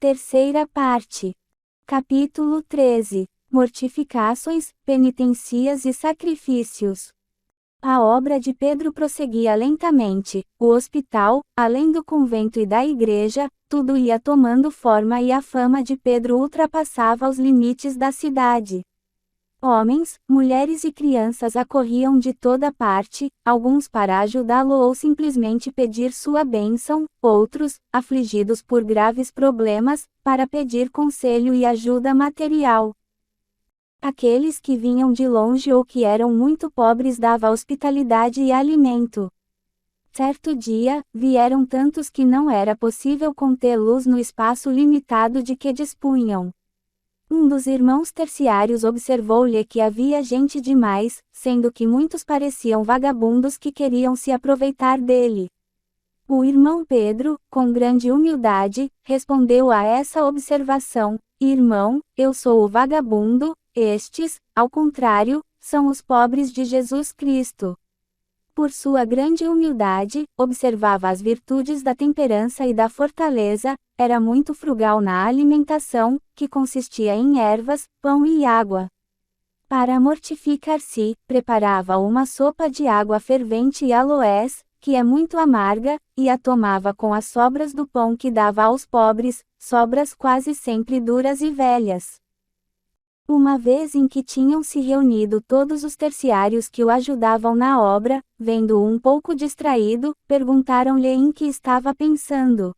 Terceira parte. Capítulo 13. Mortificações, penitencias e sacrifícios. A obra de Pedro prosseguia lentamente. O hospital, além do convento e da igreja, tudo ia tomando forma e a fama de Pedro ultrapassava os limites da cidade. Homens, mulheres e crianças acorriam de toda parte, alguns para ajudá-lo ou simplesmente pedir sua bênção, outros, afligidos por graves problemas, para pedir conselho e ajuda material. Aqueles que vinham de longe ou que eram muito pobres dava hospitalidade e alimento. Certo dia, vieram tantos que não era possível contê-los no espaço limitado de que dispunham. Um dos irmãos terciários observou-lhe que havia gente demais, sendo que muitos pareciam vagabundos que queriam se aproveitar dele. O irmão Pedro, com grande humildade, respondeu a essa observação: "Irmão, eu sou o vagabundo, estes, ao contrário, são os pobres de Jesus Cristo." Por sua grande humildade, observava as virtudes da temperança e da fortaleza, era muito frugal na alimentação, que consistia em ervas, pão e água. Para mortificar-se, preparava uma sopa de água fervente e aloés, que é muito amarga, e a tomava com as sobras do pão que dava aos pobres, sobras quase sempre duras e velhas. Uma vez em que tinham se reunido todos os terciários que o ajudavam na obra, vendo-o um pouco distraído, perguntaram-lhe em que estava pensando.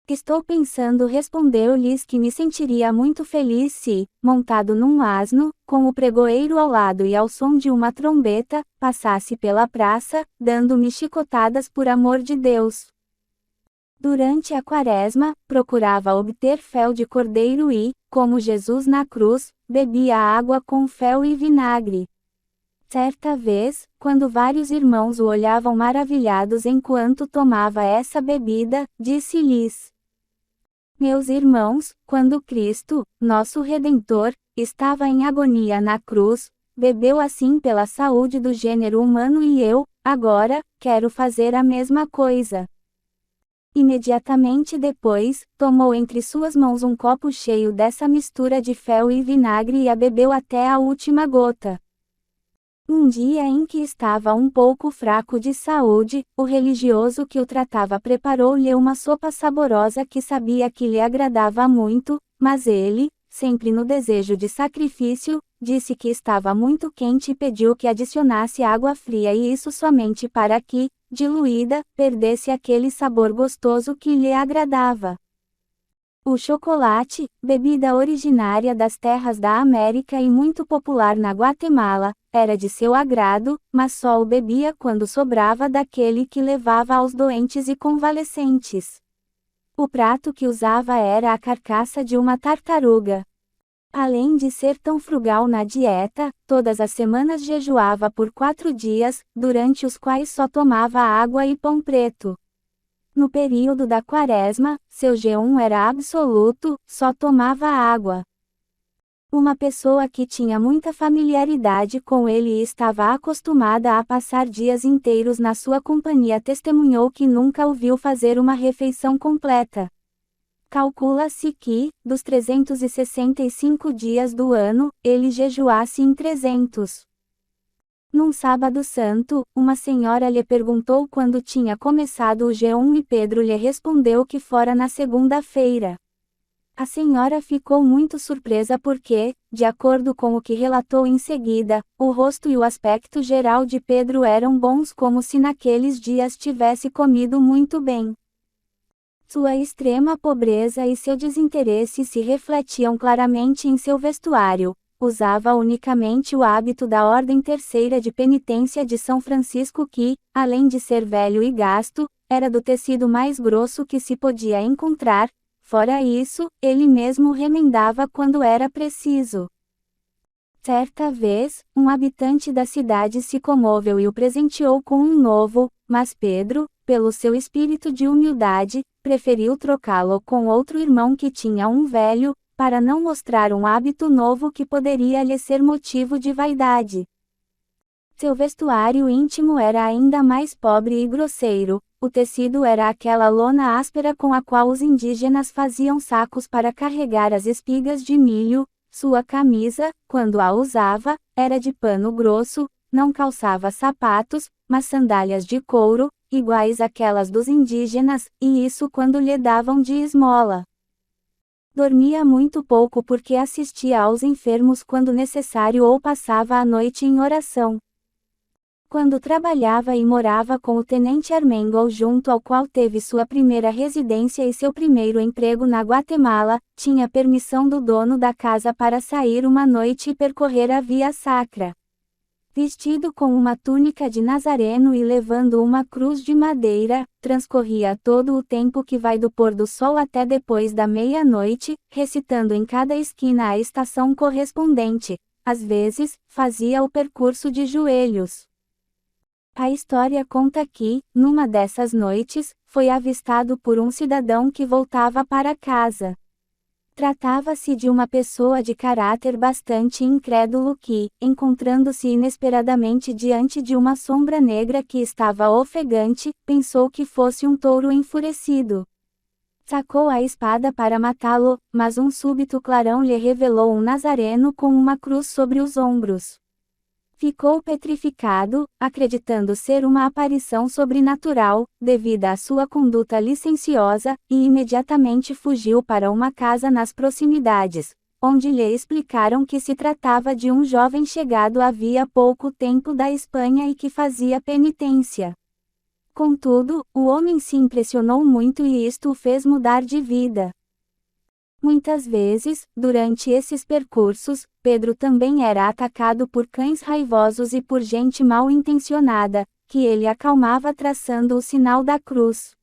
"Estou pensando", respondeu-lhes, "que me sentiria muito feliz se, montado num asno, com o pregoeiro ao lado e ao som de uma trombeta, passasse pela praça, dando-me chicotadas por amor de Deus." Durante a Quaresma, procurava obter fel de cordeiro e, como Jesus na cruz, bebia água com fel e vinagre. Certa vez, quando vários irmãos o olhavam maravilhados enquanto tomava essa bebida, disse-lhes: "Meus irmãos, quando Cristo, nosso Redentor, estava em agonia na cruz, bebeu assim pela saúde do gênero humano e eu, agora, quero fazer a mesma coisa." Imediatamente depois, tomou entre suas mãos um copo cheio dessa mistura de fel e vinagre e a bebeu até a última gota. Um dia em que estava um pouco fraco de saúde, o religioso que o tratava preparou-lhe uma sopa saborosa que sabia que lhe agradava muito, mas ele, sempre no desejo de sacrifício, disse que estava muito quente e pediu que adicionasse água fria e isso somente para que, diluída, perdesse aquele sabor gostoso que lhe agradava. O chocolate, bebida originária das terras da América e muito popular na Guatemala, era de seu agrado, mas só o bebia quando sobrava daquele que levava aos doentes e convalescentes. O prato que usava era a carcaça de uma tartaruga. Além de ser tão frugal na dieta, todas as semanas jejuava por 4 dias, durante os quais só tomava água e pão preto. No período da Quaresma, seu jejum era absoluto, só tomava água. Uma pessoa que tinha muita familiaridade com ele e estava acostumada a passar dias inteiros na sua companhia testemunhou que nunca o viu fazer uma refeição completa. Calcula-se que, dos 365 dias do ano, ele jejuasse em 300. Num sábado santo, uma senhora lhe perguntou quando tinha começado o jejum e Pedro lhe respondeu que fora na segunda-feira. A senhora ficou muito surpresa porque, de acordo com o que relatou em seguida, o rosto e o aspecto geral de Pedro eram bons como se naqueles dias tivesse comido muito bem. Sua extrema pobreza e seu desinteresse se refletiam claramente em seu vestuário. Usava unicamente o hábito da Ordem Terceira de Penitência de São Francisco que, além de ser velho e gasto, era do tecido mais grosso que se podia encontrar. Fora isso, ele mesmo remendava quando era preciso. Certa vez, um habitante da cidade se comoveu e o presenteou com um novo, mas Pedro, pelo seu espírito de humildade, preferiu trocá-lo com outro irmão que tinha um velho, para não mostrar um hábito novo que poderia lhe ser motivo de vaidade. Seu vestuário íntimo era ainda mais pobre e grosseiro. O tecido era aquela lona áspera com a qual os indígenas faziam sacos para carregar as espigas de milho. Sua camisa, quando a usava, era de pano grosso, não calçava sapatos, mas sandálias de couro, iguais àquelas dos indígenas, e isso quando lhe davam de esmola. Dormia muito pouco porque assistia aos enfermos quando necessário ou passava a noite em oração. Quando trabalhava e morava com o tenente Armengol, junto ao qual teve sua primeira residência e seu primeiro emprego na Guatemala, tinha permissão do dono da casa para sair uma noite e percorrer a Via Sacra. Vestido com uma túnica de nazareno e levando uma cruz de madeira, transcorria todo o tempo que vai do pôr do sol até depois da meia-noite, recitando em cada esquina a estação correspondente. Às vezes, fazia o percurso de joelhos. A história conta que, numa dessas noites, foi avistado por um cidadão que voltava para casa. Tratava-se de uma pessoa de caráter bastante incrédulo que, encontrando-se inesperadamente diante de uma sombra negra que estava ofegante, pensou que fosse um touro enfurecido. Sacou a espada para matá-lo, mas um súbito clarão lhe revelou um nazareno com uma cruz sobre os ombros. Ficou petrificado, acreditando ser uma aparição sobrenatural, devido à sua conduta licenciosa, e imediatamente fugiu para uma casa nas proximidades, onde lhe explicaram que se tratava de um jovem chegado havia pouco tempo da Espanha e que fazia penitência. Contudo, o homem se impressionou muito e isto o fez mudar de vida. Muitas vezes, durante esses percursos, Pedro também era atacado por cães raivosos e por gente mal intencionada, que ele acalmava traçando o sinal da cruz.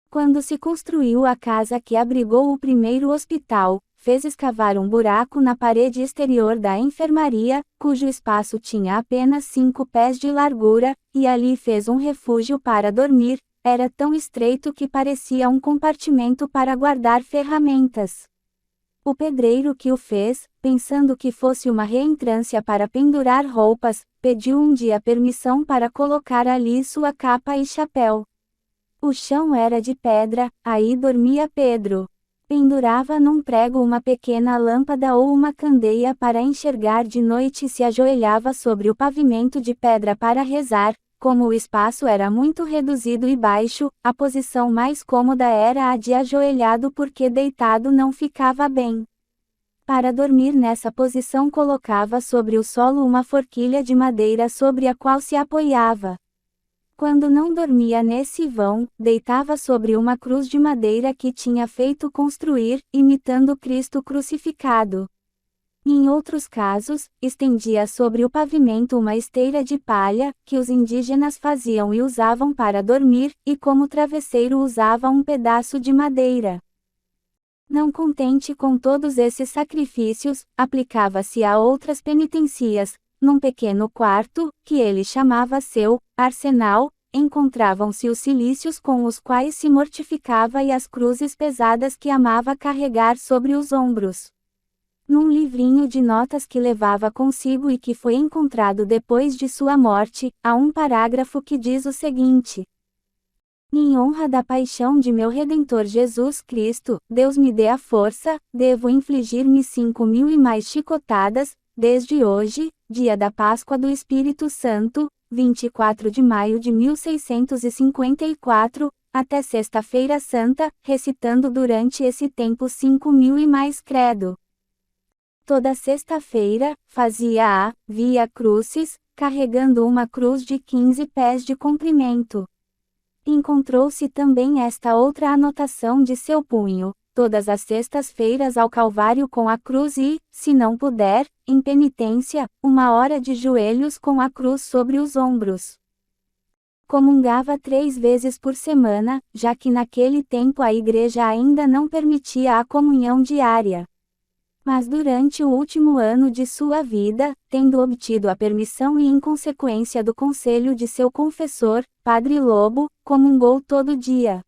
Quando se construiu a casa que abrigou o primeiro hospital, fez escavar um buraco na parede exterior da enfermaria, cujo espaço tinha apenas 5 pés de largura, e ali fez um refúgio para dormir. Era tão estreito que parecia um compartimento para guardar ferramentas. O pedreiro que o fez, pensando que fosse uma reentrância para pendurar roupas, pediu um dia permissão para colocar ali sua capa e chapéu. O chão era de pedra, aí dormia Pedro. Pendurava num prego uma pequena lâmpada ou uma candeia para enxergar de noite e se ajoelhava sobre o pavimento de pedra para rezar. Como o espaço era muito reduzido e baixo, a posição mais cômoda era a de ajoelhado porque deitado não ficava bem. Para dormir nessa posição colocava sobre o solo uma forquilha de madeira sobre a qual se apoiava. Quando não dormia nesse vão, deitava sobre uma cruz de madeira que tinha feito construir, imitando Cristo crucificado. Em outros casos, estendia sobre o pavimento uma esteira de palha, que os indígenas faziam e usavam para dormir, e como travesseiro usava um pedaço de madeira. Não contente com todos esses sacrifícios, aplicava-se a outras penitências. Num pequeno quarto, que ele chamava seu arsenal, encontravam-se os cilícios com os quais se mortificava e as cruzes pesadas que amava carregar sobre os ombros. Num livrinho de notas que levava consigo e que foi encontrado depois de sua morte, há um parágrafo que diz o seguinte: em honra da paixão de meu Redentor Jesus Cristo, Deus me dê a força, devo infligir-me 5.000 e mais chicotadas, desde hoje, dia da Páscoa do Espírito Santo, 24 de maio de 1654, até Sexta-feira Santa, recitando durante esse tempo 5.000 e mais credo. Toda sexta-feira, fazia a Via Crucis, carregando uma cruz de 15 pés de comprimento. Encontrou-se também esta outra anotação de seu punho: todas as sextas-feiras ao Calvário com a cruz e, se não puder, em penitência, 1 hora de joelhos com a cruz sobre os ombros. Comungava 3 vezes por semana, já que naquele tempo a igreja ainda não permitia a comunhão diária. Mas durante o último ano de sua vida, tendo obtido a permissão e em consequência do conselho de seu confessor, Padre Lobo, comungou todo dia.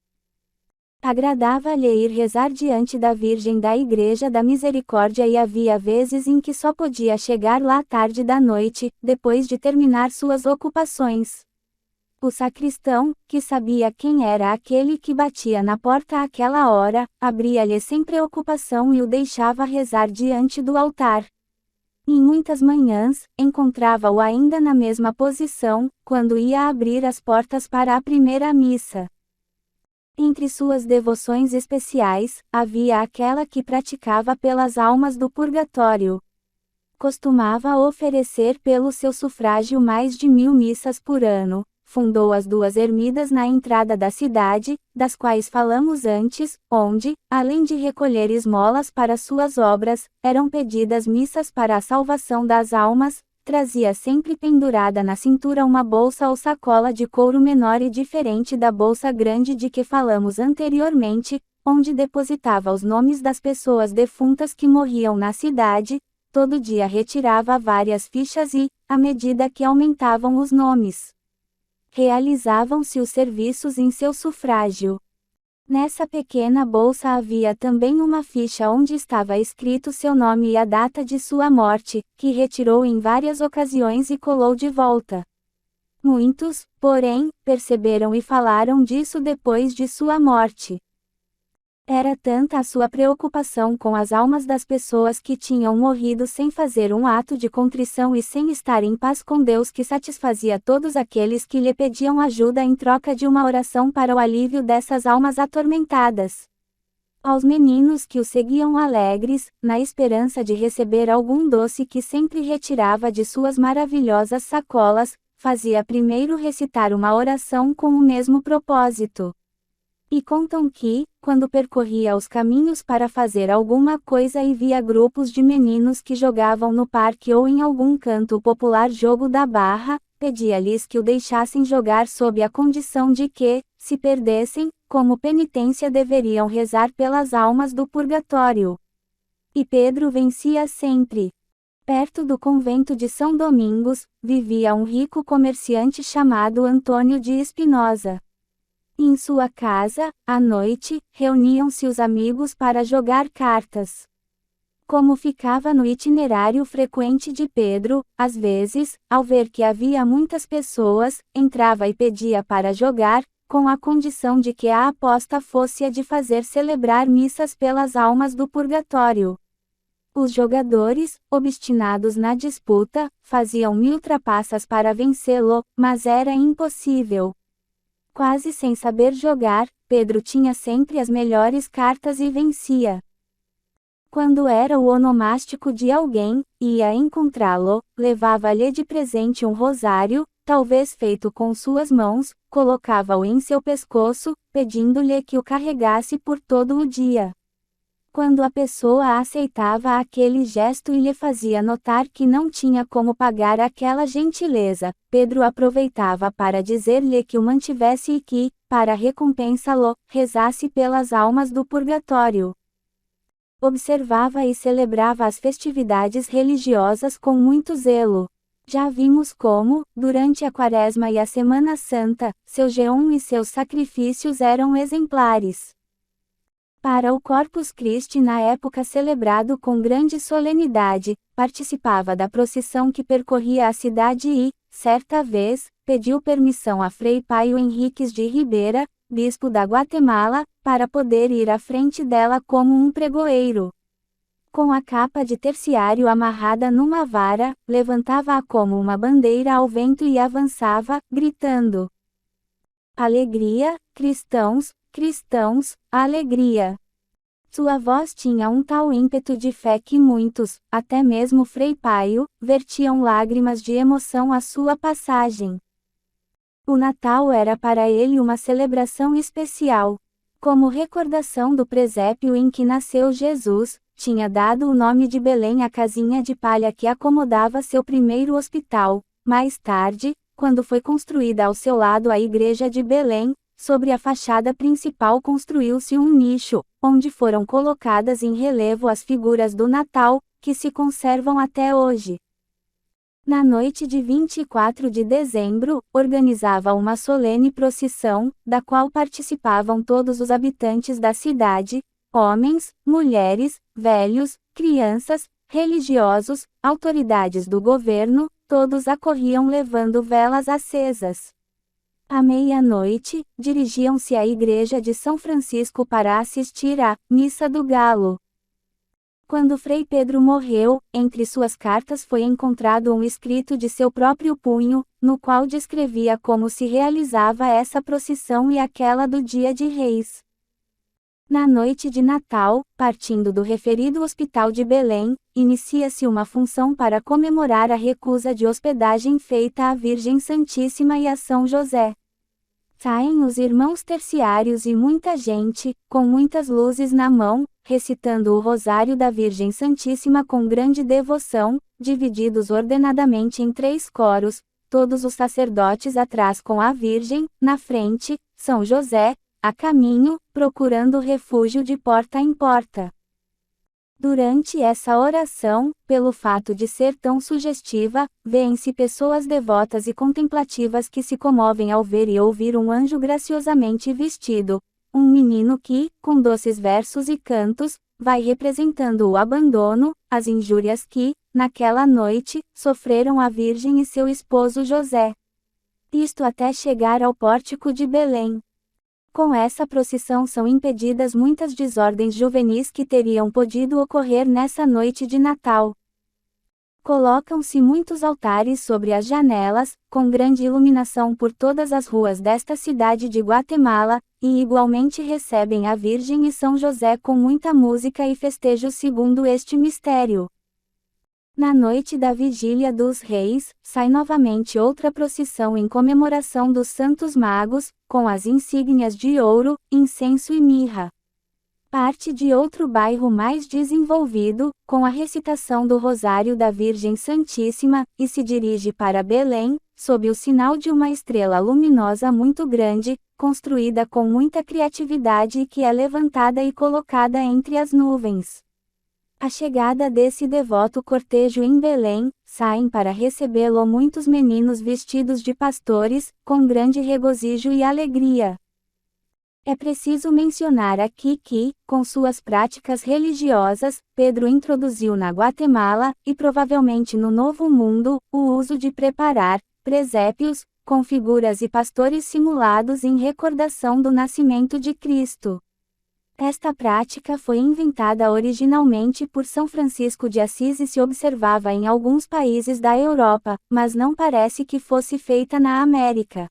Agradava-lhe ir rezar diante da Virgem da Igreja da Misericórdia e havia vezes em que só podia chegar lá tarde da noite, depois de terminar suas ocupações. O sacristão, que sabia quem era aquele que batia na porta àquela hora, abria-lhe sem preocupação e o deixava rezar diante do altar. Em muitas manhãs, encontrava-o ainda na mesma posição, quando ia abrir as portas para a primeira missa. Entre suas devoções especiais, havia aquela que praticava pelas almas do purgatório. Costumava oferecer pelo seu sufrágio mais de 1000 missas por ano. Fundou as 2 ermidas na entrada da cidade, das quais falamos antes, onde, além de recolher esmolas para suas obras, eram pedidas missas para a salvação das almas. Trazia sempre pendurada na cintura uma bolsa ou sacola de couro menor e diferente da bolsa grande de que falamos anteriormente, onde depositava os nomes das pessoas defuntas que morriam na cidade. Todo dia retirava várias fichas e, à medida que aumentavam os nomes, realizavam-se os serviços em seu sufrágio. Nessa pequena bolsa havia também uma ficha onde estava escrito seu nome e a data de sua morte, que retirou em várias ocasiões e colou de volta. Muitos, porém, perceberam e falaram disso depois de sua morte. Era tanta a sua preocupação com as almas das pessoas que tinham morrido sem fazer um ato de contrição e sem estar em paz com Deus que satisfazia todos aqueles que lhe pediam ajuda em troca de uma oração para o alívio dessas almas atormentadas. Aos meninos que o seguiam alegres, na esperança de receber algum doce que sempre retirava de suas maravilhosas sacolas, fazia primeiro recitar uma oração com o mesmo propósito. E contam que, quando percorria os caminhos para fazer alguma coisa e via grupos de meninos que jogavam no parque ou em algum canto o popular jogo da barra, pedia-lhes que o deixassem jogar sob a condição de que, se perdessem, como penitência deveriam rezar pelas almas do purgatório. E Pedro vencia sempre. Perto do convento de São Domingos, vivia um rico comerciante chamado Antônio de Espinosa. Em sua casa, à noite, reuniam-se os amigos para jogar cartas. Como ficava no itinerário frequente de Pedro, às vezes, ao ver que havia muitas pessoas, entrava e pedia para jogar, com a condição de que a aposta fosse a de fazer celebrar missas pelas almas do purgatório. Os jogadores, obstinados na disputa, faziam 1000 trapaças para vencê-lo, mas era impossível. Quase sem saber jogar, Pedro tinha sempre as melhores cartas e vencia. Quando era o onomástico de alguém, ia encontrá-lo, levava-lhe de presente um rosário, talvez feito com suas mãos, colocava-o em seu pescoço, pedindo-lhe que o carregasse por todo o dia. Quando a pessoa aceitava aquele gesto e lhe fazia notar que não tinha como pagar aquela gentileza, Pedro aproveitava para dizer-lhe que o mantivesse e que, para recompensá-lo, rezasse pelas almas do purgatório. Observava e celebrava as festividades religiosas com muito zelo. Já vimos como, durante a Quaresma e a Semana Santa, seu jejum e seus sacrifícios eram exemplares. Para o Corpus Christi na época celebrado com grande solenidade, participava da procissão que percorria a cidade e, certa vez, pediu permissão a Frei Paio Henriques de Ribeira, bispo da Guatemala, para poder ir à frente dela como um pregoeiro. Com a capa de terciário amarrada numa vara, levantava-a como uma bandeira ao vento e avançava, gritando: "Alegria, cristãos! Cristãos, alegria!" Sua voz tinha um tal ímpeto de fé que muitos, até mesmo Frei Paio, vertiam lágrimas de emoção à sua passagem. O Natal era para ele uma celebração especial. Como recordação do presépio em que nasceu Jesus, tinha dado o nome de Belém à casinha de palha que acomodava seu primeiro hospital. Mais tarde, quando foi construída ao seu lado a igreja de Belém, sobre a fachada principal construiu-se um nicho, onde foram colocadas em relevo as figuras do Natal, que se conservam até hoje. Na noite de 24 de dezembro, organizava uma solene procissão, da qual participavam todos os habitantes da cidade, homens, mulheres, velhos, crianças, religiosos, autoridades do governo, todos acorriam levando velas acesas. À meia-noite, dirigiam-se à igreja de São Francisco para assistir à Missa do Galo. Quando Frei Pedro morreu, entre suas cartas foi encontrado um escrito de seu próprio punho, no qual descrevia como se realizava essa procissão e aquela do Dia de Reis. Na noite de Natal, partindo do referido Hospital de Belém, inicia-se uma função para comemorar a recusa de hospedagem feita à Virgem Santíssima e a São José. Saem os irmãos terciários e muita gente, com muitas luzes na mão, recitando o Rosário da Virgem Santíssima com grande devoção, divididos ordenadamente em 3 coros, todos os sacerdotes atrás com a Virgem, na frente, São José, a caminho, procurando refúgio de porta em porta. Durante essa oração, pelo fato de ser tão sugestiva, vêem-se pessoas devotas e contemplativas que se comovem ao ver e ouvir um anjo graciosamente vestido, um menino que, com doces versos e cantos, vai representando o abandono, as injúrias que, naquela noite, sofreram a Virgem e seu esposo José. Isto até chegar ao pórtico de Belém. Com essa procissão são impedidas muitas desordens juvenis que teriam podido ocorrer nessa noite de Natal. Colocam-se muitos altares sobre as janelas, com grande iluminação por todas as ruas desta cidade de Guatemala, e igualmente recebem a Virgem e São José com muita música e festejo segundo este mistério. Na noite da Vigília dos Reis, sai novamente outra procissão em comemoração dos Santos Magos, com as insígnias de ouro, incenso e mirra. Parte de outro bairro mais desenvolvido, com a recitação do Rosário da Virgem Santíssima, e se dirige para Belém, sob o sinal de uma estrela luminosa muito grande, construída com muita criatividade e que é levantada e colocada entre as nuvens. À chegada desse devoto cortejo em Belém, saem para recebê-lo muitos meninos vestidos de pastores, com grande regozijo e alegria. É preciso mencionar aqui que, com suas práticas religiosas, Pedro introduziu na Guatemala, e provavelmente no Novo Mundo, o uso de preparar presépios, com figuras e pastores simulados em recordação do nascimento de Cristo. Esta prática foi inventada originalmente por São Francisco de Assis e se observava em alguns países da Europa, mas não parece que fosse feita na América.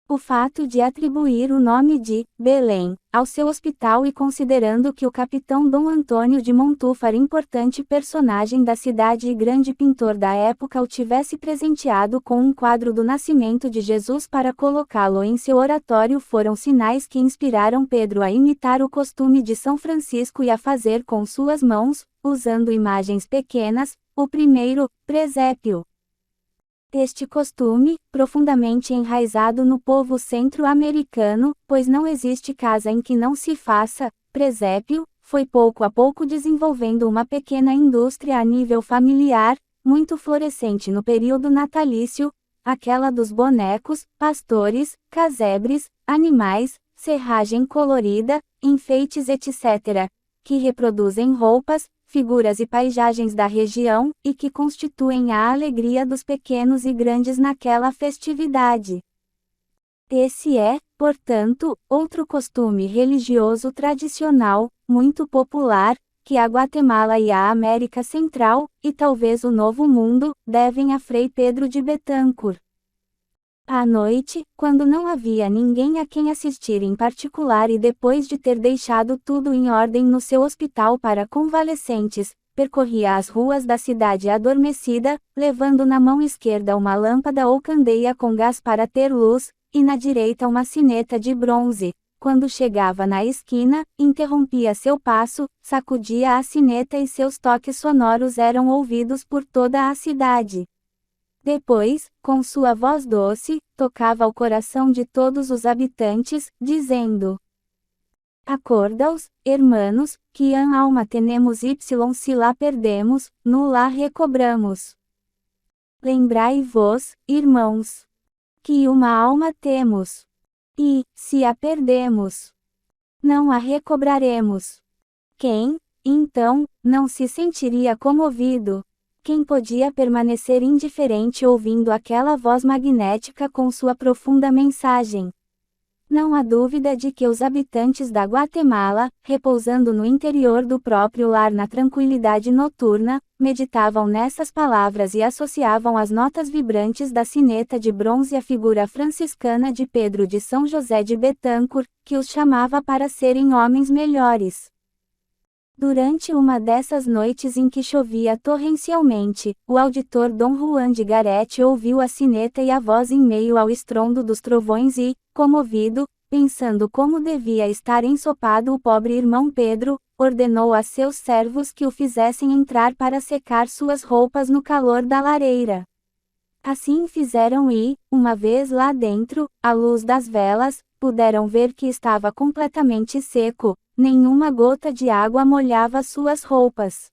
O fato de atribuir o nome de Belém ao seu hospital e considerando que o capitão Dom Antônio de Montúfar, importante personagem da cidade e grande pintor da época, o tivesse presenteado com um quadro do nascimento de Jesus para colocá-lo em seu oratório, foram sinais que inspiraram Pedro a imitar o costume de São Francisco e a fazer com suas mãos, usando imagens pequenas, o primeiro presépio. Este costume, profundamente enraizado no povo centro-americano, pois não existe casa em que não se faça presépio, foi pouco a pouco desenvolvendo uma pequena indústria a nível familiar, muito florescente no período natalício, aquela dos bonecos, pastores, casebres, animais, serragem colorida, enfeites etc., que reproduzem roupas, figuras e paisagens da região, e que constituem a alegria dos pequenos e grandes naquela festividade. Esse é, portanto, outro costume religioso tradicional, muito popular, que a Guatemala e a América Central, e talvez o Novo Mundo, devem a Frei Pedro de Betancur. À noite, quando não havia ninguém a quem assistir em particular e depois de ter deixado tudo em ordem no seu hospital para convalescentes, percorria as ruas da cidade adormecida, levando na mão esquerda uma lâmpada ou candeia com gás para ter luz, e na direita uma sineta de bronze. Quando chegava na esquina, interrompia seu passo, sacudia a sineta e seus toques sonoros eram ouvidos por toda a cidade. Depois, com sua voz doce, tocava o coração de todos os habitantes, dizendo: Acordaos, hermanos, que a alma tenemos y si la perdemos, no la recobramos. Lembrai-vos, irmãos, que uma alma temos. E, se a perdemos, não a recobraremos. Quem, então, não se sentiria comovido? Quem podia permanecer indiferente ouvindo aquela voz magnética com sua profunda mensagem? Não há dúvida de que os habitantes da Guatemala, repousando no interior do próprio lar na tranquilidade noturna, meditavam nessas palavras e associavam as notas vibrantes da sineta de bronze à figura franciscana de Pedro de São José de Betâncor, que os chamava para serem homens melhores. Durante uma dessas noites em que chovia torrencialmente, o auditor Dom Juan de Garete ouviu a sineta e a voz em meio ao estrondo dos trovões e, comovido, pensando como devia estar ensopado o pobre irmão Pedro, ordenou a seus servos que o fizessem entrar para secar suas roupas no calor da lareira. Assim fizeram e, uma vez lá dentro, à luz das velas, puderam ver que estava completamente seco, nenhuma gota de água molhava suas roupas.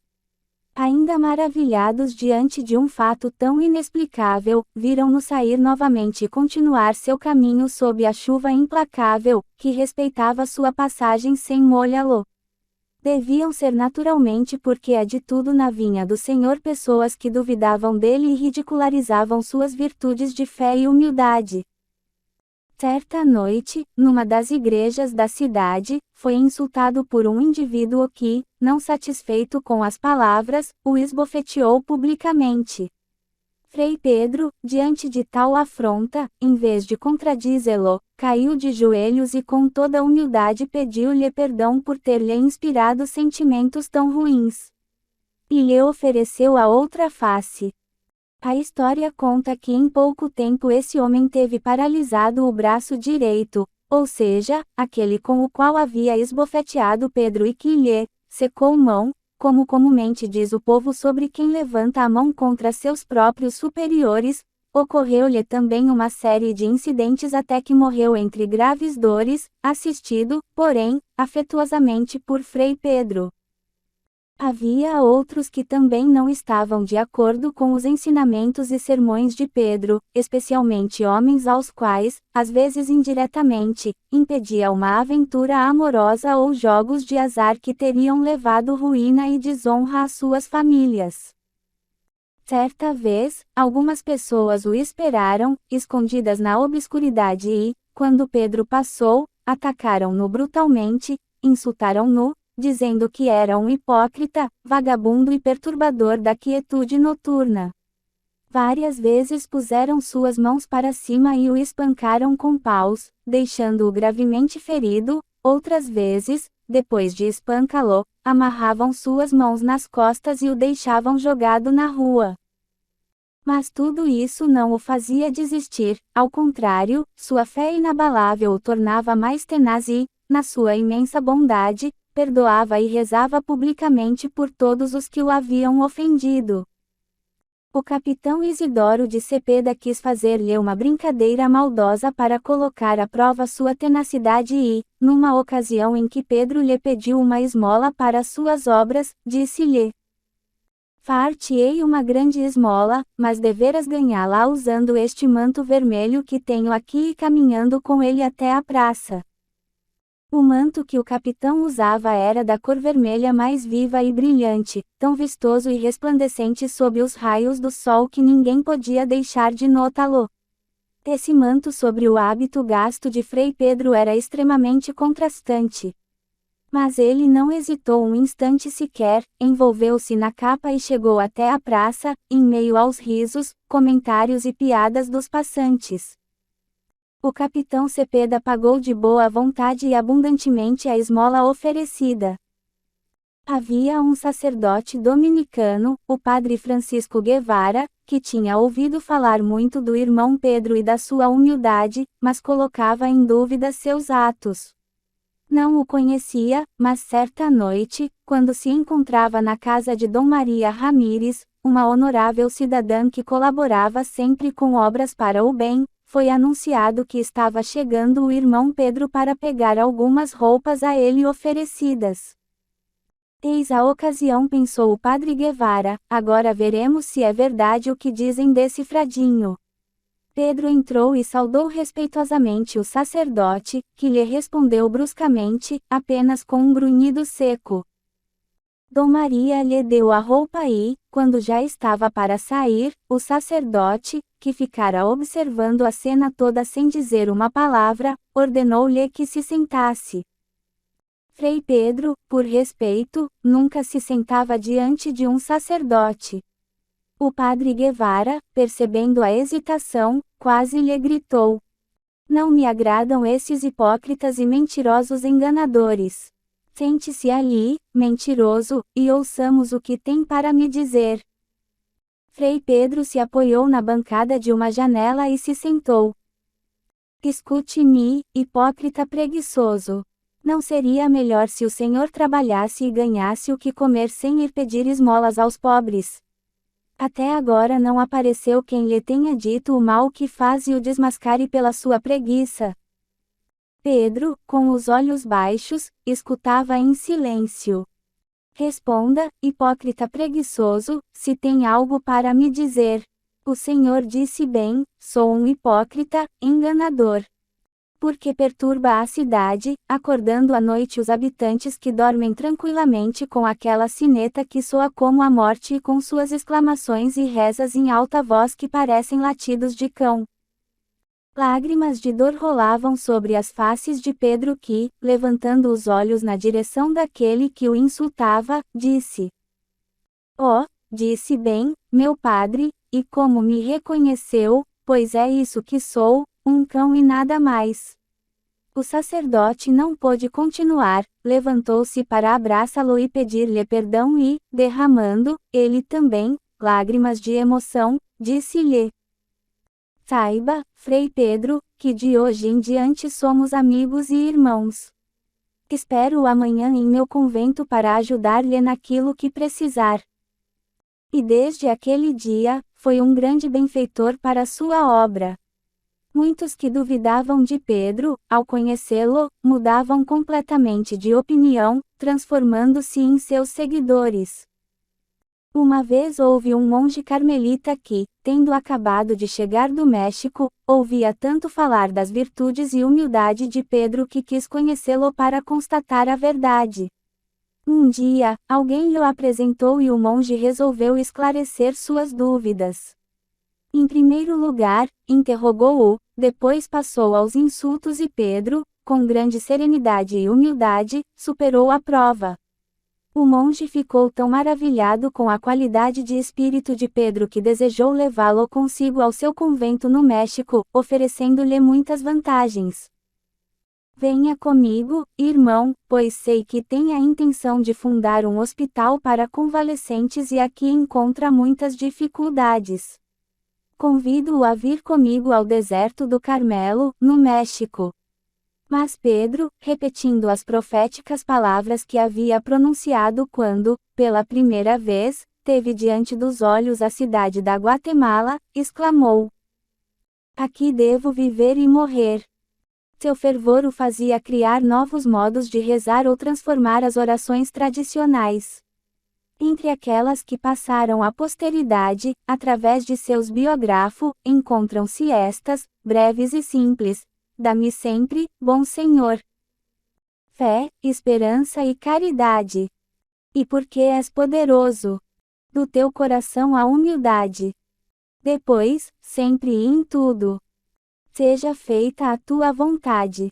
Ainda maravilhados diante de um fato tão inexplicável, viram-no sair novamente e continuar seu caminho sob a chuva implacável, que respeitava sua passagem sem molhá-lo. Deviam ser naturalmente porque há de tudo na vinha do Senhor pessoas que duvidavam dele e ridicularizavam suas virtudes de fé e humildade. Certa noite, numa das igrejas da cidade, foi insultado por um indivíduo que, não satisfeito com as palavras, o esbofeteou publicamente. Frei Pedro, diante de tal afronta, em vez de contradizê-lo, caiu de joelhos e com toda humildade pediu-lhe perdão por ter-lhe inspirado sentimentos tão ruins. E lhe ofereceu a outra face. A história conta que em pouco tempo esse homem teve paralisado o braço direito, ou seja, aquele com o qual havia esbofeteado Pedro e que lhe secou mão, como comumente diz o povo sobre quem levanta a mão contra seus próprios superiores. Ocorreu-lhe também uma série de incidentes até que morreu entre graves dores, assistido, porém, afetuosamente por Frei Pedro. Havia outros que também não estavam de acordo com os ensinamentos e sermões de Pedro, especialmente homens aos quais, às vezes indiretamente, impedia uma aventura amorosa ou jogos de azar que teriam levado ruína e desonra às suas famílias. Certa vez, algumas pessoas o esperaram, escondidas na obscuridade e, quando Pedro passou, atacaram-no brutalmente, insultaram-no, dizendo que era um hipócrita, vagabundo e perturbador da quietude noturna. Várias vezes puseram suas mãos para cima e o espancaram com paus, deixando-o gravemente ferido. Outras vezes, depois de espancá-lo, amarravam suas mãos nas costas e o deixavam jogado na rua. Mas tudo isso não o fazia desistir, ao contrário, sua fé inabalável o tornava mais tenaz e, na sua imensa bondade, perdoava e rezava publicamente por todos os que o haviam ofendido. O capitão Isidoro de Cepeda quis fazer-lhe uma brincadeira maldosa para colocar à prova sua tenacidade e, numa ocasião em que Pedro lhe pediu uma esmola para suas obras, disse-lhe: "Far-te-ei uma grande esmola, mas deverás ganhá-la usando este manto vermelho que tenho aqui e caminhando com ele até a praça." O manto que o capitão usava era da cor vermelha mais viva e brilhante, tão vistoso e resplandecente sob os raios do sol que ninguém podia deixar de notá-lo. Esse manto sobre o hábito gasto de Frei Pedro era extremamente contrastante. Mas ele não hesitou um instante sequer, envolveu-se na capa e chegou até a praça, em meio aos risos, comentários e piadas dos passantes. O capitão Cepeda pagou de boa vontade e abundantemente a esmola oferecida. Havia um sacerdote dominicano, o padre Francisco Guevara, que tinha ouvido falar muito do irmão Pedro e da sua humildade, mas colocava em dúvida seus atos. Não o conhecia, mas certa noite, quando se encontrava na casa de Dom Maria Ramírez, uma honorável cidadã que colaborava sempre com obras para o bem, foi anunciado que estava chegando o irmão Pedro para pegar algumas roupas a ele oferecidas. E Eis a ocasião, pensou o padre Guevara, agora veremos se é verdade o que dizem desse fradinho. Pedro entrou e saudou respeitosamente o sacerdote, que lhe respondeu bruscamente, apenas com um grunhido seco. Dom Maria lhe deu a roupa e, quando já estava para sair, o sacerdote, que ficara observando a cena toda sem dizer uma palavra, ordenou-lhe que se sentasse. Frei Pedro, por respeito, nunca se sentava diante de um sacerdote. O padre Guevara, percebendo a hesitação, quase lhe gritou: Não me agradam esses hipócritas e mentirosos enganadores. Sente-se ali, mentiroso, e ouçamos o que tem para me dizer. Frei Pedro se apoiou na bancada de uma janela e se sentou. Escute-me, hipócrita preguiçoso. Não seria melhor se o senhor trabalhasse e ganhasse o que comer sem ir pedir esmolas aos pobres? Até agora não apareceu quem lhe tenha dito o mal que faz e o desmascare pela sua preguiça. Pedro, com os olhos baixos, escutava em silêncio. Responda, hipócrita preguiçoso, se tem algo para me dizer. O senhor disse bem, sou um hipócrita, enganador. Porque perturba a cidade, acordando à noite os habitantes que dormem tranquilamente com aquela sineta que soa como a morte e com suas exclamações e rezas em alta voz que parecem latidos de cão. Lágrimas de dor rolavam sobre as faces de Pedro que, levantando os olhos na direção daquele que o insultava, disse: Oh, disse bem, meu padre, e como me reconheceu, pois é isso que sou, um cão e nada mais. O sacerdote não pôde continuar, levantou-se para abraçá-lo e pedir-lhe perdão e, derramando, ele também, lágrimas de emoção, disse-lhe: Saiba, Frei Pedro, que de hoje em diante somos amigos e irmãos. Espero-o amanhã em meu convento para ajudar-lhe naquilo que precisar. E desde aquele dia, foi um grande benfeitor para sua obra. Muitos que duvidavam de Pedro, ao conhecê-lo, mudavam completamente de opinião, transformando-se em seus seguidores. Uma vez houve um monge carmelita que, tendo acabado de chegar do México, ouvia tanto falar das virtudes e humildade de Pedro que quis conhecê-lo para constatar a verdade. Um dia, alguém lhe apresentou e o monge resolveu esclarecer suas dúvidas. Em primeiro lugar, interrogou-o, depois passou aos insultos e Pedro, com grande serenidade e humildade, superou a prova. O monge ficou tão maravilhado com a qualidade de espírito de Pedro que desejou levá-lo consigo ao seu convento no México, oferecendo-lhe muitas vantagens. Venha comigo, irmão, pois sei que tem a intenção de fundar um hospital para convalescentes e aqui encontra muitas dificuldades. Convido-o a vir comigo ao deserto do Carmelo, no México. Mas Pedro, repetindo as proféticas palavras que havia pronunciado quando, pela primeira vez, teve diante dos olhos a cidade da Guatemala, exclamou: Aqui devo viver e morrer. Seu fervor o fazia criar novos modos de rezar ou transformar as orações tradicionais. Entre aquelas que passaram à posteridade, através de seus biógrafos, encontram-se estas, breves e simples: Dá-me sempre, bom Senhor, fé, esperança e caridade. E porque és poderoso, do teu coração a humildade. Depois, sempre e em tudo, seja feita a tua vontade.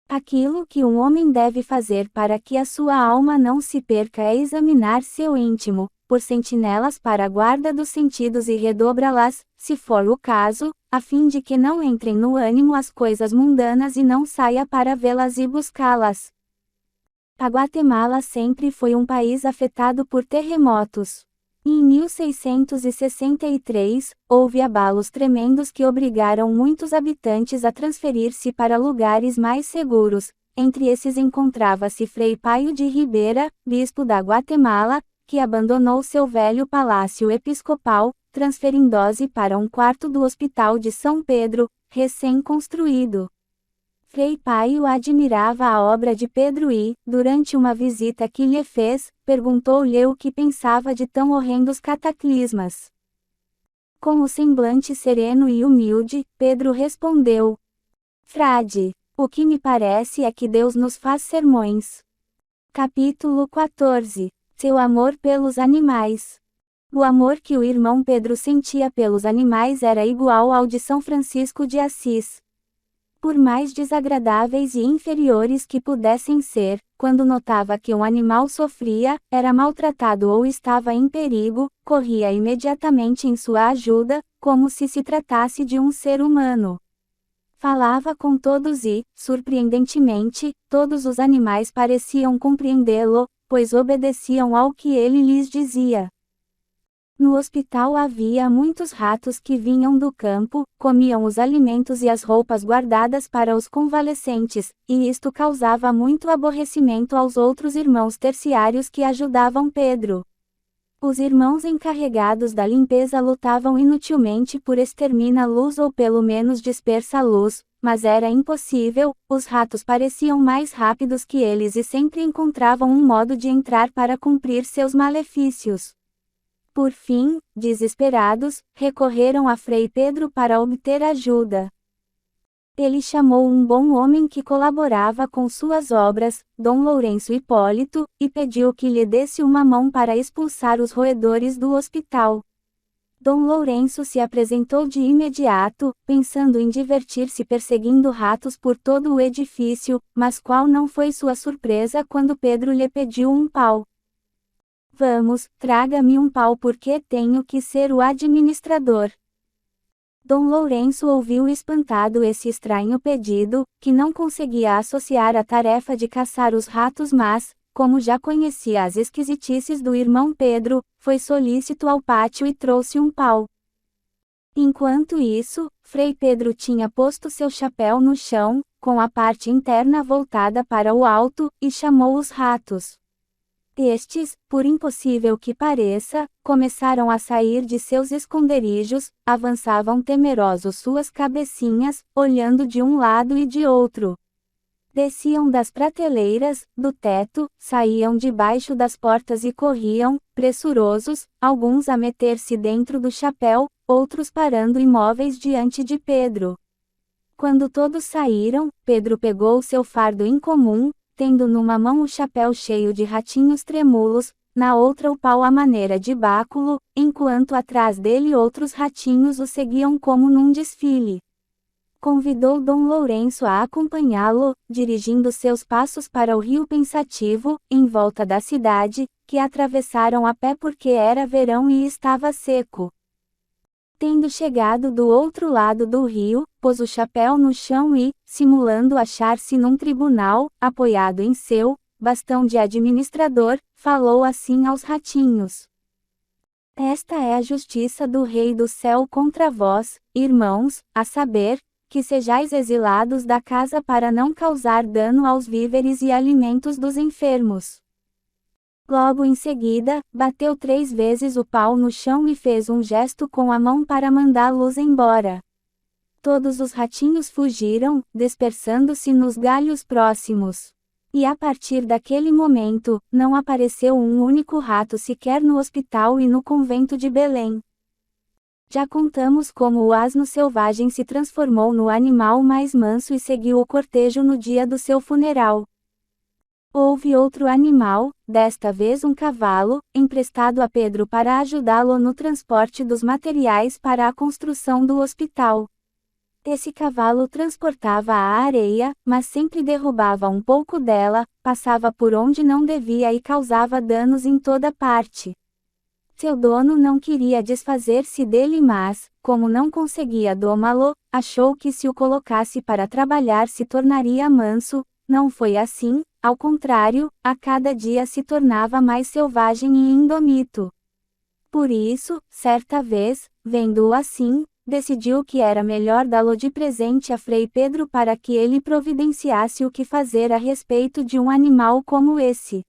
Aquilo que um homem deve fazer para que a sua alma não se perca é examinar seu íntimo, por sentinelas para a guarda dos sentidos e redobra-las, se for o caso, a fim de que não entrem no ânimo as coisas mundanas e não saia para vê-las e buscá-las. A Guatemala sempre foi um país afetado por terremotos. Em 1663, houve abalos tremendos que obrigaram muitos habitantes a transferir-se para lugares mais seguros. Entre esses encontrava-se Frei Paio de Ribeira, bispo da Guatemala, que abandonou seu velho palácio episcopal, transferindo-se para um quarto do Hospital de São Pedro, recém-construído. Frei Paio admirava a obra de Pedro e, durante uma visita que lhe fez, perguntou-lhe o que pensava de tão horrendos cataclismas. Com o semblante sereno e humilde, Pedro respondeu: Frade, o que me parece é que Deus nos faz sermões. Capítulo 14. Seu amor pelos animais. O amor que o irmão Pedro sentia pelos animais era igual ao de São Francisco de Assis. Por mais desagradáveis e inferiores que pudessem ser, quando notava que um animal sofria, era maltratado ou estava em perigo, corria imediatamente em sua ajuda, como se tratasse de um ser humano. Falava com todos e, surpreendentemente, todos os animais pareciam compreendê-lo, pois obedeciam ao que ele lhes dizia. No hospital havia muitos ratos que vinham do campo, comiam os alimentos e as roupas guardadas para os convalescentes, e isto causava muito aborrecimento aos outros irmãos terciários que ajudavam Pedro. Os irmãos encarregados da limpeza lutavam inutilmente por exterminar-luz ou pelo menos dispersar-luz, mas era impossível, os ratos pareciam mais rápidos que eles e sempre encontravam um modo de entrar para cumprir seus malefícios. Por fim, desesperados, recorreram a Frei Pedro para obter ajuda. Ele chamou um bom homem que colaborava com suas obras, Dom Lourenço Hipólito, e pediu que lhe desse uma mão para expulsar os roedores do hospital. Dom Lourenço se apresentou de imediato, pensando em divertir-se perseguindo ratos por todo o edifício, mas qual não foi sua surpresa quando Pedro lhe pediu um pau. Vamos, traga-me um pau porque tenho que ser o administrador. Dom Lourenço ouviu espantado esse estranho pedido, que não conseguia associar a tarefa de caçar os ratos mas, como já conhecia as esquisitices do irmão Pedro, foi solícito ao pátio e trouxe um pau. Enquanto isso, Frei Pedro tinha posto seu chapéu no chão, com a parte interna voltada para o alto, e chamou os ratos. Estes, por impossível que pareça, começaram a sair de seus esconderijos, avançavam temerosos suas cabecinhas, olhando de um lado e de outro. Desciam das prateleiras, do teto, saíam debaixo das portas e corriam, pressurosos, alguns a meter-se dentro do chapéu, outros parando imóveis diante de Pedro. Quando todos saíram, Pedro pegou seu fardo incomum, tendo numa mão o chapéu cheio de ratinhos tremúlos, na outra o pau à maneira de báculo, enquanto atrás dele outros ratinhos o seguiam como num desfile. Convidou Dom Lourenço a acompanhá-lo, dirigindo seus passos para o rio pensativo, em volta da cidade, que atravessaram a pé porque era verão e estava seco. Tendo chegado do outro lado do rio, pôs o chapéu no chão e, simulando achar-se num tribunal, apoiado em seu bastão de administrador, falou assim aos ratinhos: Esta é a justiça do Rei do Céu contra vós, irmãos, a saber, que sejais exilados da casa para não causar dano aos víveres e alimentos dos enfermos. Logo em seguida, bateu 3 vezes o pau no chão e fez um gesto com a mão para mandá-los embora. Todos os ratinhos fugiram, dispersando-se nos galhos próximos. E a partir daquele momento, não apareceu um único rato sequer no hospital e no convento de Belém. Já contamos como o asno selvagem se transformou no animal mais manso e seguiu o cortejo no dia do seu funeral. Houve outro animal, desta vez um cavalo, emprestado a Pedro para ajudá-lo no transporte dos materiais para a construção do hospital. Esse cavalo transportava a areia, mas sempre derrubava um pouco dela, passava por onde não devia e causava danos em toda parte. Seu dono não queria desfazer-se dele mas, como não conseguia domá-lo, achou que se o colocasse para trabalhar se tornaria manso. Não foi assim, ao contrário, a cada dia se tornava mais selvagem e indómito. Por isso, certa vez, vendo-o assim, decidiu que era melhor dá-lo de presente a Frei Pedro para que ele providenciasse o que fazer a respeito de um animal como esse.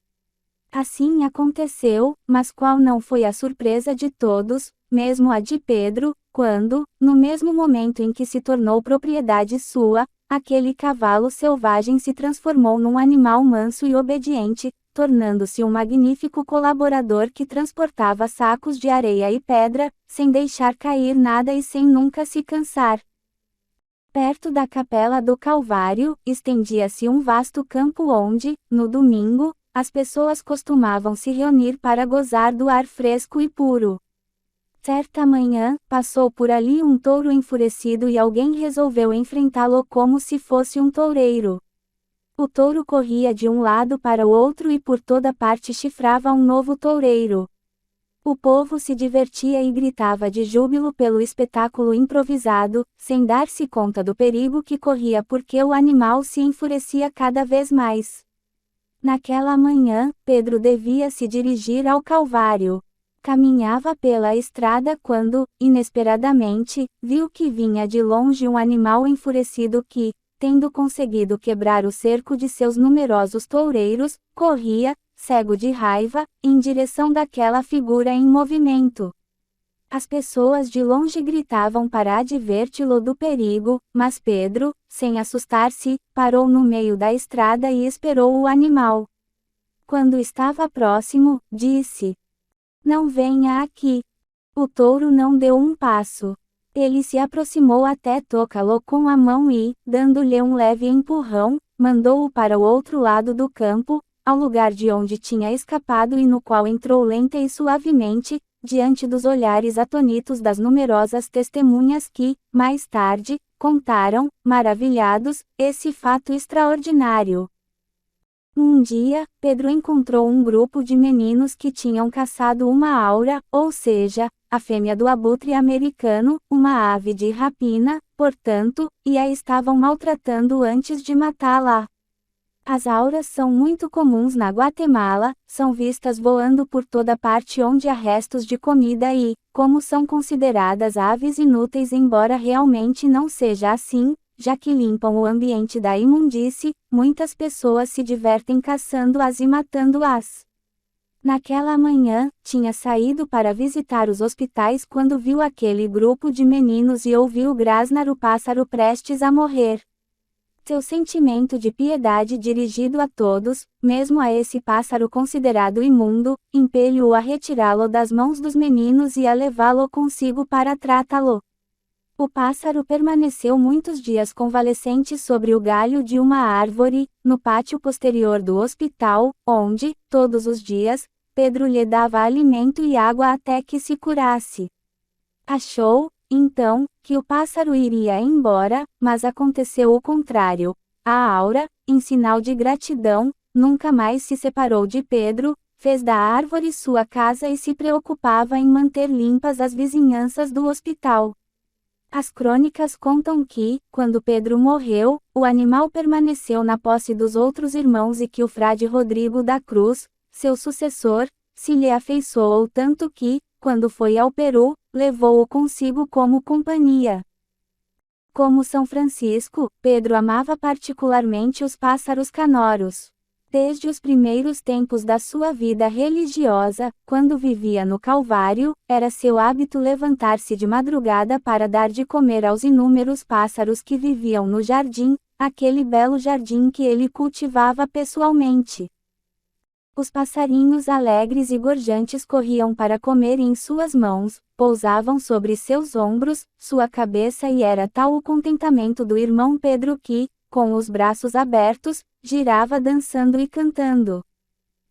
Assim aconteceu, mas qual não foi a surpresa de todos, mesmo a de Pedro, quando, no mesmo momento em que se tornou propriedade sua, aquele cavalo selvagem se transformou num animal manso e obediente, tornando-se um magnífico colaborador que transportava sacos de areia e pedra, sem deixar cair nada e sem nunca se cansar. Perto da Capela do Calvário, estendia-se um vasto campo onde, no domingo, as pessoas costumavam se reunir para gozar do ar fresco e puro. Certa manhã, passou por ali um touro enfurecido e alguém resolveu enfrentá-lo como se fosse um toureiro. O touro corria de um lado para o outro e por toda parte chifrava um novo toureiro. O povo se divertia e gritava de júbilo pelo espetáculo improvisado, sem dar-se conta do perigo que corria porque o animal se enfurecia cada vez mais. Naquela manhã, Pedro devia se dirigir ao Calvário. Caminhava pela estrada quando, inesperadamente, viu que vinha de longe um animal enfurecido que, tendo conseguido quebrar o cerco de seus numerosos toureiros, corria, cego de raiva, em direção daquela figura em movimento. As pessoas de longe gritavam para adverti-lo do perigo, mas Pedro, sem assustar-se, parou no meio da estrada e esperou o animal. Quando estava próximo, disse: "Não venha aqui." O touro não deu um passo. Ele se aproximou até tocá-lo com a mão e, dando-lhe um leve empurrão, mandou-o para o outro lado do campo, ao lugar de onde tinha escapado e no qual entrou lenta e suavemente, diante dos olhares atônitos das numerosas testemunhas que, mais tarde, contaram, maravilhados, esse fato extraordinário. Um dia, Pedro encontrou um grupo de meninos que tinham caçado uma aura, ou seja, a fêmea do abutre americano, uma ave de rapina, portanto, e a estavam maltratando antes de matá-la. As auras são muito comuns na Guatemala, são vistas voando por toda parte onde há restos de comida e, como são consideradas aves inúteis embora realmente não seja assim, já que limpam o ambiente da imundície, muitas pessoas se divertem caçando-as e matando-as. Naquela manhã, tinha saído para visitar os hospitais quando viu aquele grupo de meninos e ouviu grasnar o pássaro prestes a morrer. Seu sentimento de piedade dirigido a todos, mesmo a esse pássaro considerado imundo, impeliu-o a retirá-lo das mãos dos meninos e a levá-lo consigo para tratá-lo. O pássaro permaneceu muitos dias convalescente sobre o galho de uma árvore, no pátio posterior do hospital, onde, todos os dias, Pedro lhe dava alimento e água até que se curasse. Achou, então, que o pássaro iria embora, mas aconteceu o contrário. A aura, em sinal de gratidão, nunca mais se separou de Pedro, fez da árvore sua casa e se preocupava em manter limpas as vizinhanças do hospital. As crônicas contam que, quando Pedro morreu, o animal permaneceu na posse dos outros irmãos e que o frade Rodrigo da Cruz, seu sucessor, se lhe afeiçoou tanto que, quando foi ao Peru, levou-o consigo como companhia. Como São Francisco, Pedro amava particularmente os pássaros canoros. Desde os primeiros tempos da sua vida religiosa, quando vivia no Calvário, era seu hábito levantar-se de madrugada para dar de comer aos inúmeros pássaros que viviam no jardim, aquele belo jardim que ele cultivava pessoalmente. Os passarinhos alegres e gorjantes corriam para comer em suas mãos, pousavam sobre seus ombros, sua cabeça e era tal o contentamento do irmão Pedro que, com os braços abertos, girava dançando e cantando.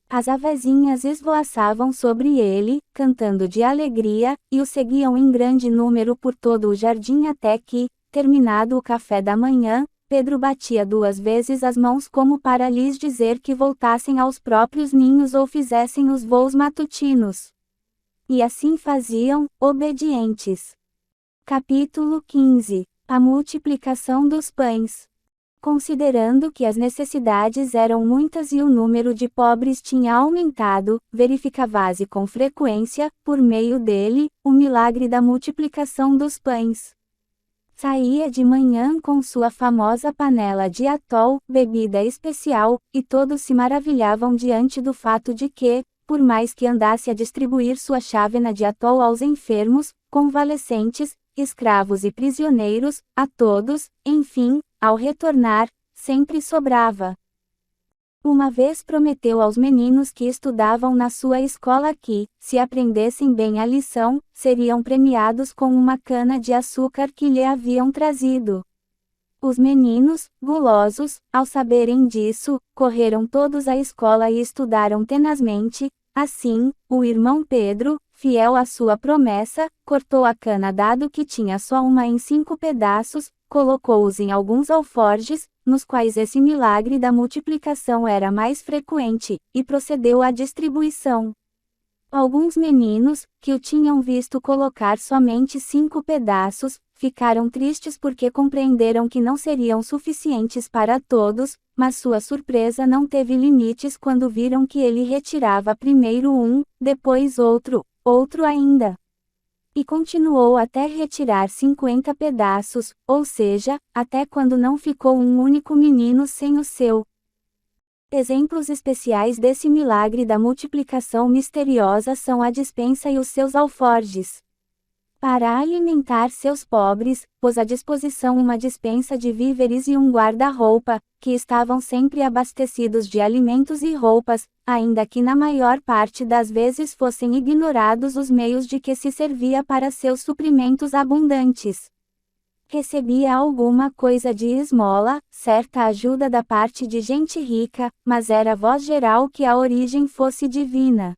As avezinhas esvoaçavam sobre ele, cantando de alegria, e o seguiam em grande número por todo o jardim até que, terminado o café da manhã, Pedro batia 2 vezes as mãos como para lhes dizer que voltassem aos próprios ninhos ou fizessem os voos matutinos. E assim faziam, obedientes. Capítulo 15. A multiplicação dos pães. Considerando que as necessidades eram muitas e o número de pobres tinha aumentado, verificava-se com frequência, por meio dele, o milagre da multiplicação dos pães. Saía de manhã com sua famosa panela de atol, bebida especial, e todos se maravilhavam diante do fato de que, por mais que andasse a distribuir sua chávena de atol aos enfermos, convalescentes, escravos e prisioneiros, a todos, enfim, ao retornar, sempre sobrava. Uma vez prometeu aos meninos que estudavam na sua escola que, se aprendessem bem a lição, seriam premiados com uma cana de açúcar que lhe haviam trazido. Os meninos, gulosos, ao saberem disso, correram todos à escola e estudaram tenazmente. Assim, o irmão Pedro, fiel à sua promessa, cortou a cana dado que tinha só uma em 5 pedaços, colocou-os em alguns alforjes, nos quais esse milagre da multiplicação era mais frequente, e procedeu à distribuição. Alguns meninos, que o tinham visto colocar somente 5 pedaços, ficaram tristes porque compreenderam que não seriam suficientes para todos, mas sua surpresa não teve limites quando viram que ele retirava primeiro um, depois outro ainda. E continuou até retirar 50 pedaços, ou seja, até quando não ficou um único menino sem o seu. Exemplos especiais desse milagre da multiplicação misteriosa são a despensa e os seus alforjes. Para alimentar seus pobres, pôs à disposição uma despensa de víveres e um guarda-roupa, que estavam sempre abastecidos de alimentos e roupas, ainda que na maior parte das vezes fossem ignorados os meios de que se servia para seus suprimentos abundantes. Recebia alguma coisa de esmola, certa ajuda da parte de gente rica, mas era voz geral que a origem fosse divina.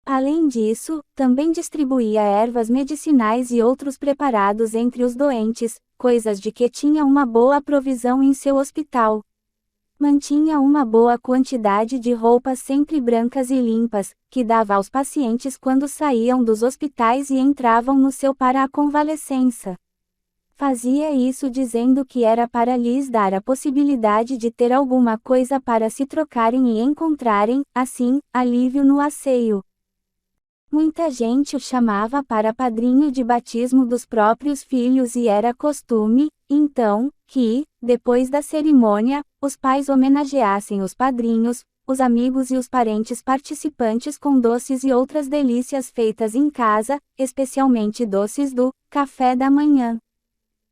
Além disso, também distribuía ervas medicinais e outros preparados entre os doentes, coisas de que tinha uma boa provisão em seu hospital. Mantinha uma boa quantidade de roupas sempre brancas e limpas, que dava aos pacientes quando saíam dos hospitais e entravam no seu para a convalescença. Fazia isso dizendo que era para lhes dar a possibilidade de ter alguma coisa para se trocarem e encontrarem, assim, alívio no asseio. Muita gente o chamava para padrinho de batismo dos próprios filhos e era costume, então, que, depois da cerimônia, os pais homenageassem os padrinhos, os amigos e os parentes participantes com doces e outras delícias feitas em casa, especialmente doces do café da manhã.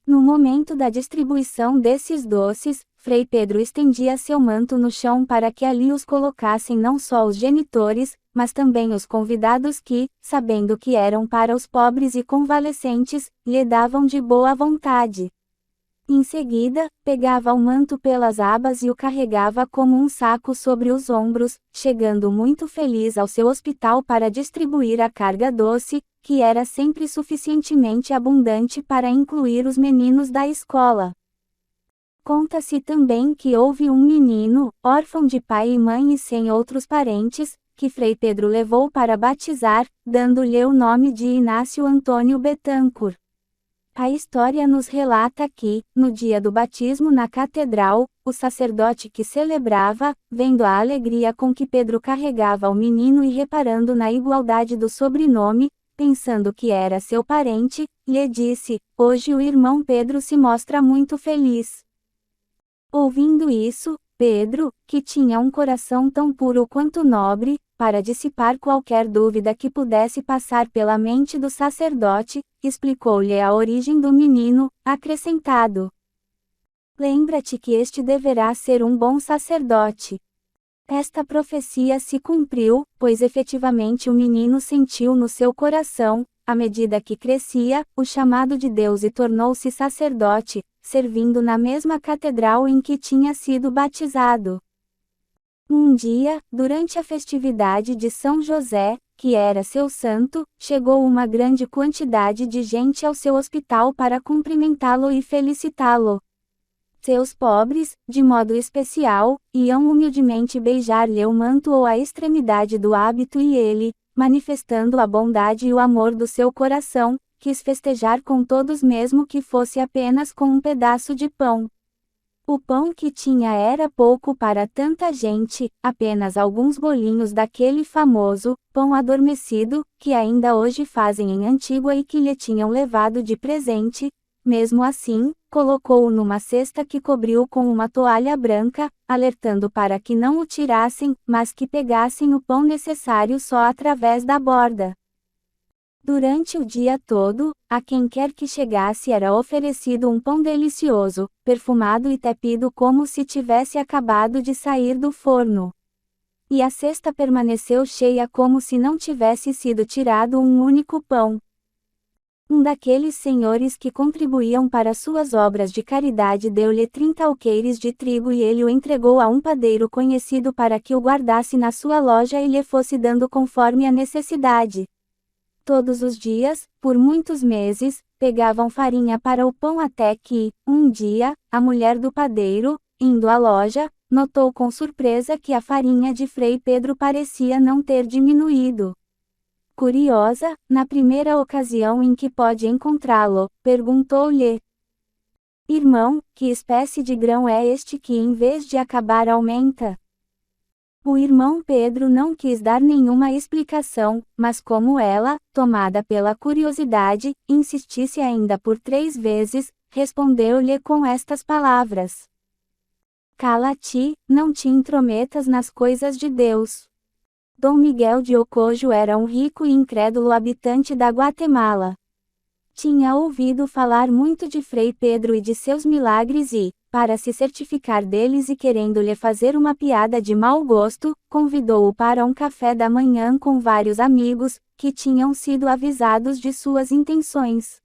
No momento da distribuição desses doces, Frei Pedro estendia seu manto no chão para que ali os colocassem não só os genitores, mas também os convidados que, sabendo que eram para os pobres e convalescentes, lhe davam de boa vontade. Em seguida, pegava o manto pelas abas e o carregava como um saco sobre os ombros, chegando muito feliz ao seu hospital para distribuir a carga doce, que era sempre suficientemente abundante para incluir os meninos da escola. Conta-se também que houve um menino, órfão de pai e mãe e sem outros parentes, que Frei Pedro levou para batizar, dando-lhe o nome de Inácio Antônio Bettencourt. A história nos relata que, no dia do batismo na catedral, o sacerdote que celebrava, vendo a alegria com que Pedro carregava o menino e reparando na igualdade do sobrenome, pensando que era seu parente, lhe disse: "Hoje o irmão Pedro se mostra muito feliz." Ouvindo isso, Pedro, que tinha um coração tão puro quanto nobre, para dissipar qualquer dúvida que pudesse passar pela mente do sacerdote, explicou-lhe a origem do menino, acrescentado: "Lembra-te que este deverá ser um bom sacerdote." Esta profecia se cumpriu, pois efetivamente o menino sentiu no seu coração, à medida que crescia, o chamado de Deus e tornou-se sacerdote, servindo na mesma catedral em que tinha sido batizado. Um dia, durante a festividade de São José, que era seu santo, chegou uma grande quantidade de gente ao seu hospital para cumprimentá-lo e felicitá-lo. Seus pobres, de modo especial, iam humildemente beijar-lhe o manto ou a extremidade do hábito e ele, manifestando a bondade e o amor do seu coração, quis festejar com todos mesmo que fosse apenas com um pedaço de pão. O pão que tinha era pouco para tanta gente, apenas alguns bolinhos daquele famoso pão adormecido, que ainda hoje fazem em Antígua e que lhe tinham levado de presente. Mesmo assim, colocou-o numa cesta que cobriu com uma toalha branca, alertando para que não o tirassem, mas que pegassem o pão necessário só através da borda. Durante o dia todo, a quem quer que chegasse era oferecido um pão delicioso, perfumado e tepido como se tivesse acabado de sair do forno. E a cesta permaneceu cheia como se não tivesse sido tirado um único pão. Um daqueles senhores que contribuíam para suas obras de caridade deu-lhe 30 alqueires de trigo e ele o entregou a um padeiro conhecido para que o guardasse na sua loja e lhe fosse dando conforme a necessidade. Todos os dias, por muitos meses, pegavam farinha para o pão até que, um dia, a mulher do padeiro, indo à loja, notou com surpresa que a farinha de Frei Pedro parecia não ter diminuído. Curiosa, na primeira ocasião em que pode encontrá-lo, perguntou-lhe: Irmão, que espécie de grão é este que em vez de acabar aumenta? O irmão Pedro não quis dar nenhuma explicação, mas como ela, tomada pela curiosidade, insistisse ainda por 3 vezes, respondeu-lhe com estas palavras: Cala-te, não te intrometas nas coisas de Deus. Dom Miguel de Ocojo era um rico e incrédulo habitante da Guatemala. Tinha ouvido falar muito de Frei Pedro e de seus milagres e, para se certificar deles e querendo-lhe fazer uma piada de mau gosto, convidou-o para um café da manhã com vários amigos, que tinham sido avisados de suas intenções.